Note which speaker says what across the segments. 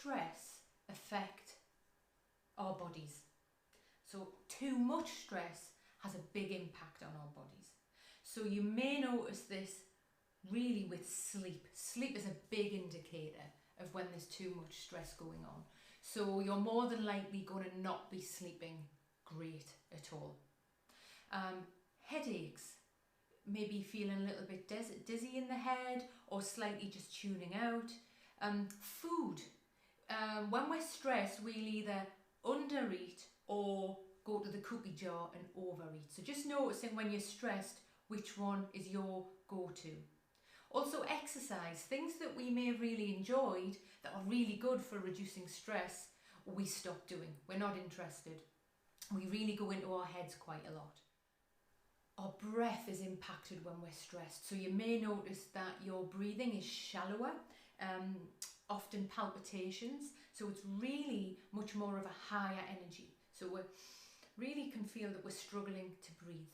Speaker 1: stress affect our bodies? So too much stress has a big impact on our bodies. So you may notice this really with sleep. Sleep is a big indicator of when there's too much stress going on. So you're more than likely going to not be sleeping great at all. Headaches, maybe feeling a little bit dizzy in the head or slightly just tuning out. Food, when we're stressed, we'll either undereat or go to the cookie jar and overeat. So just noticing when you're stressed which one is your go-to. Also exercise, things that we may have really enjoyed that are really good for reducing stress, we stop doing. We're not interested. We really go into our heads quite a lot. Our breath is impacted when we're stressed. So you may notice that your breathing is shallower, often palpitations. So it's really much more of a higher energy. So we really can feel that we're struggling to breathe.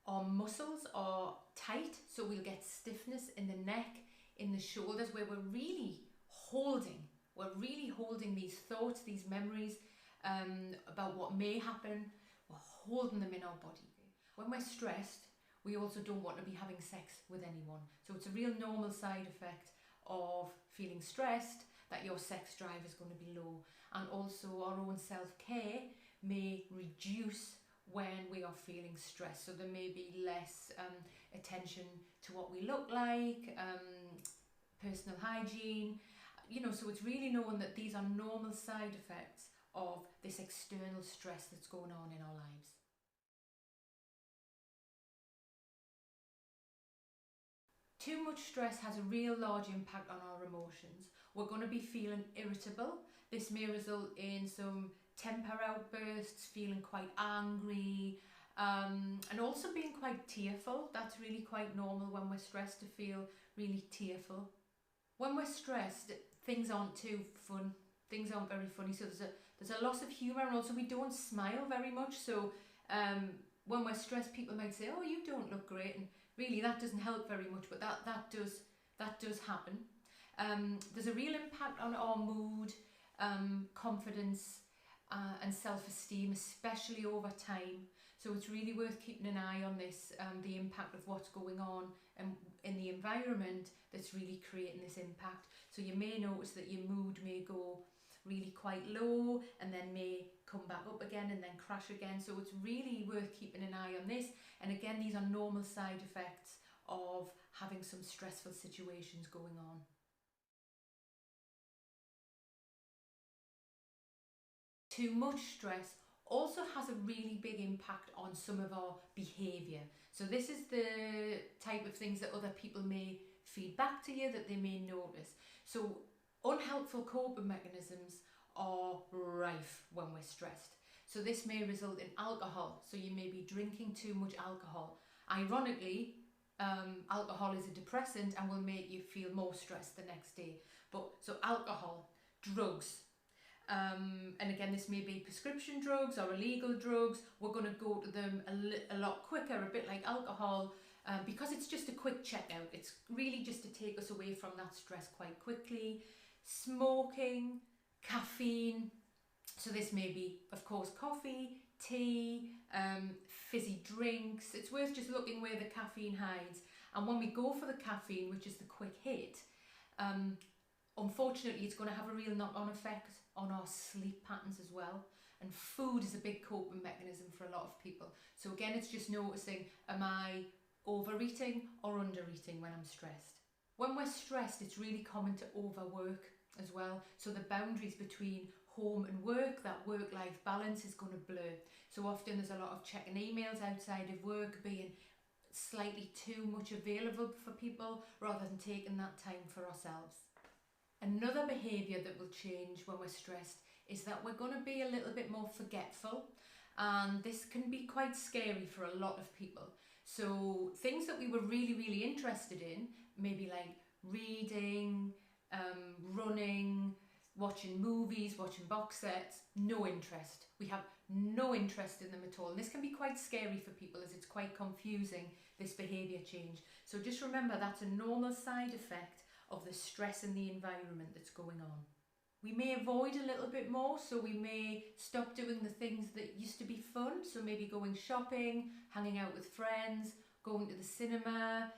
Speaker 1: Our muscles are tight, so we'll get stiffness in the neck, in the shoulders, where we're really holding these thoughts, these memories about what may happen. We're holding them in our body. When we're stressed, we also don't want to be having sex with anyone. So it's a real normal side effect of feeling stressed that your sex drive is going to be low. And also our own self-care may reduce when we are feeling stressed. So there may be less attention to what we look like, personal hygiene, so it's really knowing that these are normal side effects of this external stress that's going on in our lives. Too much stress has a real large impact on our emotions. We're going to be feeling irritable. This may result in some temper outbursts, feeling quite angry, and also being quite tearful. That's really quite normal when we're stressed, to feel really tearful. When we're stressed, things aren't too fun. Things aren't very funny. So there's a loss of humour, and also we don't smile very much. So when we're stressed, people might say, "Oh, you don't look great," and really that doesn't help very much. But that does happen. There's a real impact on our mood, confidence, and self-esteem, especially over time. So it's really worth keeping an eye on this, the impact of what's going on in the environment that's really creating this impact. So you may notice that your mood may go really quite low and then may come back up again and then crash again. So it's really worth keeping an eye on this. And again, these are normal side effects of having some stressful situations going on. Too much stress also has a really big impact on some of our behaviour. So this is the type of things that other people may feed back to you, that they may notice. So unhelpful coping mechanisms are rife when we're stressed. So this may result in alcohol. So you may be drinking too much alcohol. Ironically, alcohol is a depressant and will make you feel more stressed the next day. So alcohol, drugs, and again, this may be prescription drugs or illegal drugs. We're going to go to them a lot quicker, a bit like alcohol, because it's just a quick checkout. It's really just to take us away from that stress quite quickly. Smoking, caffeine. So this may be, of course, coffee, tea, fizzy drinks. It's worth just looking where the caffeine hides. And when we go for the caffeine, which is the quick hit, unfortunately, it's going to have a real knock-on effect on our sleep patterns as well. And food is a big coping mechanism for a lot of people. So again, it's just noticing, am I overeating or undereating when I'm stressed? When we're stressed, it's really common to overwork as well. So the boundaries between home and work, that work-life balance is going to blur. So often there's a lot of checking emails outside of work, being slightly too much available for people rather than taking that time for ourselves. Another behaviour that will change when we're stressed is that we're going to be a little bit more forgetful, and this can be quite scary for a lot of people. So things that we were really, really interested in, maybe like reading, running, watching movies, watching box sets, no interest. We have no interest in them at all. And this can be quite scary for people, as it's quite confusing, this behaviour change. So just remember, that's a normal side effect of the stress in the environment that's going on. We may avoid a little bit more, so we may stop doing the things that used to be fun, so maybe going shopping, hanging out with friends, going to the cinema,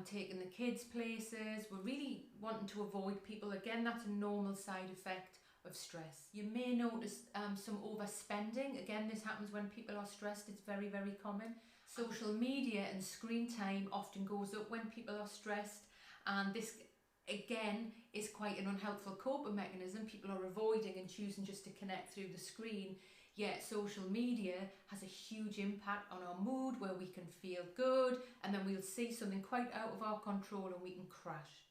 Speaker 1: taking the kids places. We're really wanting to avoid people. Again, that's a normal side effect of stress. You may notice some overspending. Again, this happens when people are stressed. It's very, very common. Social media and screen time often goes up when people are stressed, and this again is quite an unhelpful coping mechanism. People are avoiding and choosing just to connect through the screen, yet social media has a huge impact on our mood, where we can feel good and then we'll see something quite out of our control and we can crash.